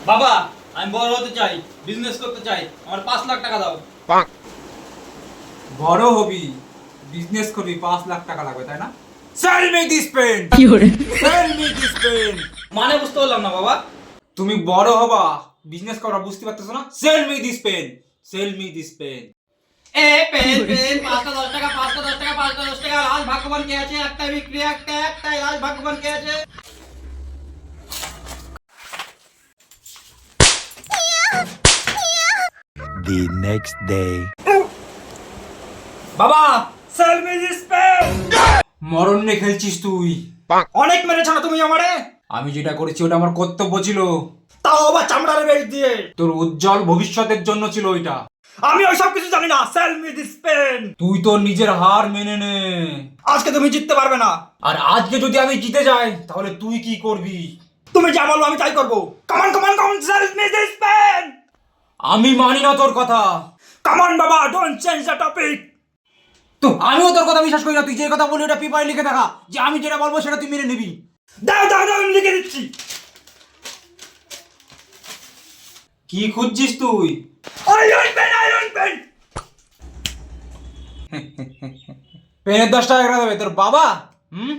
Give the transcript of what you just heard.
বাবা, আমি বড় হতে চাই, বিজনেস করতে চাই, আমার 5 লাখ টাকা দাও। বড় হবি, বিজনেস করবি, 5 লাখ টাকা লাগবে তাই না? Sell me this pen, sell me this pen. মানে বুঝতে পারলাম না বাবা। তুমি বড় হবা, বিজনেস করা বুঝতে পারতেছো না? Sell me this pen, sell me this pen. A pen pen, 5টা 10 টাকা, 5টা 10 টাকা, 5টা 10 টাকা, লাল ভাগ্যবান কে আছে? একটা বিক্রি, একটাই লাল ভাগ্যবান কে আছে? The next day. বাবা, সেল মি দিস পেন। মরণ নিয়ে খেলছিস তুই। অনেক মেরেছো না তুমি আমারে? আমি যেটা করেছি ওটা আমার কর্তব্য ছিল। তাও আবার চামড়ার বেল্ট দিয়ে। তোর উজ্জ্বল ভবিষ্যতের জন্য ছিল ওইটা। আমি ওইসব কিছু জানি না। Sell me this pen. তুই তোর নিজের হার মেনে নে। আজকে তুমি জিততে পারবে না। আর আজকে যদি আমি জিতে যাই তাহলে তুই কি করবি? তুমি যা বলবো আমি তাই করবো। কামান কামান কামান, সেল মি দিস পেন। আমি মানি না তোর কথা। কামান বাবা, ডোন্ট চেঞ্জ দ্য টপিক। তো আমিও তোর কথা বিশ্বাস করি না। তুই যে কথা বলি ওটা পেপারে লিখে দেখা, যে আমি যেটা বলবো সেটা তুই মেনে নিবি। দাও দাও দাও, আমি লিখে দিচ্ছি। কি খুঁজছিস তুই? Iron pen, iron pen. পেনের 10 টাকা দেবে তোর বাবা? হুম?